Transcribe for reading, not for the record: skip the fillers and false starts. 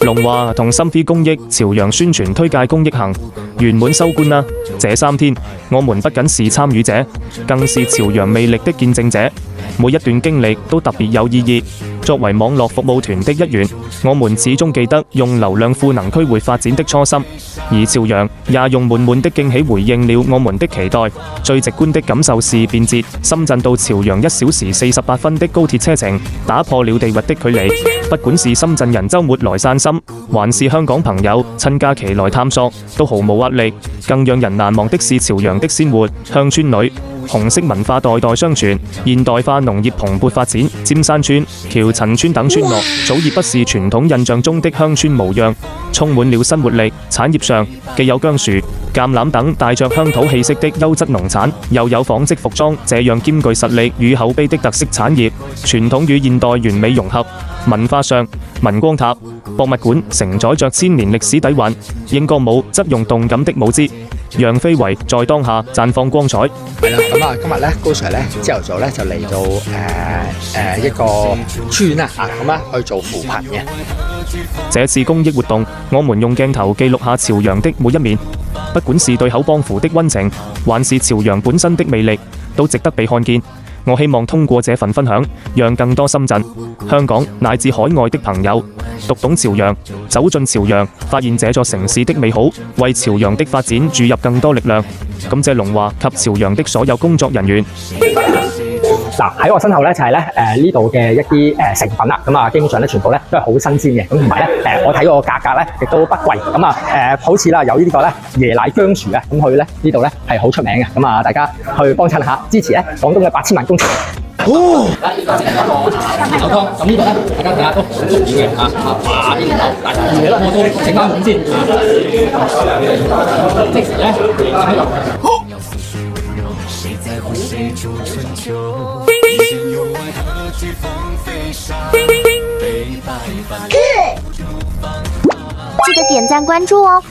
龍華同心 P 公益朝陽宣傳推介公益行圓滿收官啦！這3天，我們不僅是參與者，更是朝陽魅力的見證者。每一段經歷都特別有意義。作為網絡服務團的一員，我們始終記得用流量賦能區域發展的初心，而朝陽也用滿滿的驚喜回應了我們的期待。最直觀的感受是便捷，深圳到朝陽1小時48分的高鐵車程，打破了地域的距離。不管是深圳人週末來散心，還是香港朋友趁假期來探索，都毫無壓力。更讓人難忘的是朝陽的鮮活鄉村裏，紅色文化代代相傳，現代化農業蓬勃發展。尖山村、橋陳村等村落早已不是傳統印象中的鄉村模樣，充滿了新活力。產業上既有薑樹、橄欖等帶着鄉土氣息的優質農產，又有紡織服裝這樣兼具實力與口碑的特色產業，傳統與現代完美融合。文化上，文光塔博物館承載着千年歷史底蘊，英歌舞則用動感的舞姿，讓非遺在當下綻放光彩。係啦，咁啊，今日咧高 Sir 咧朝頭早咧就嚟到一個村啊，咁啊去做扶貧嘅。這次公益活動，我們用鏡頭記錄下朝陽的每一面，不管是對口幫扶的溫情，還是朝陽本身的魅力，都值得被看見。我希望通過這份分享，讓更多深圳、香港乃至海外的朋友讀懂朝陽，走進朝陽，發現這座城市的美好，為朝陽的發展注入更多力量。感謝龍華及朝陽的所有工作人員。嗱，喺我身後咧就係咧呢度嘅一啲成品啦，咁啊基本上咧全部咧都係好新鮮嘅，咁同埋咧我睇個價格咧亦都不貴，咁啊好似啦有呢個咧椰奶薑樹啊，咁佢咧呢度咧係好出名嘅，咁啊大家去幫襯下，支持咧廣東嘅8000萬工程。哦，牛湯，咁呢個咧大家睇下都好中意嘅啊，哇呢頭大嘢啦，我都整翻碗先即時咧喺度。记得点赞关注哦。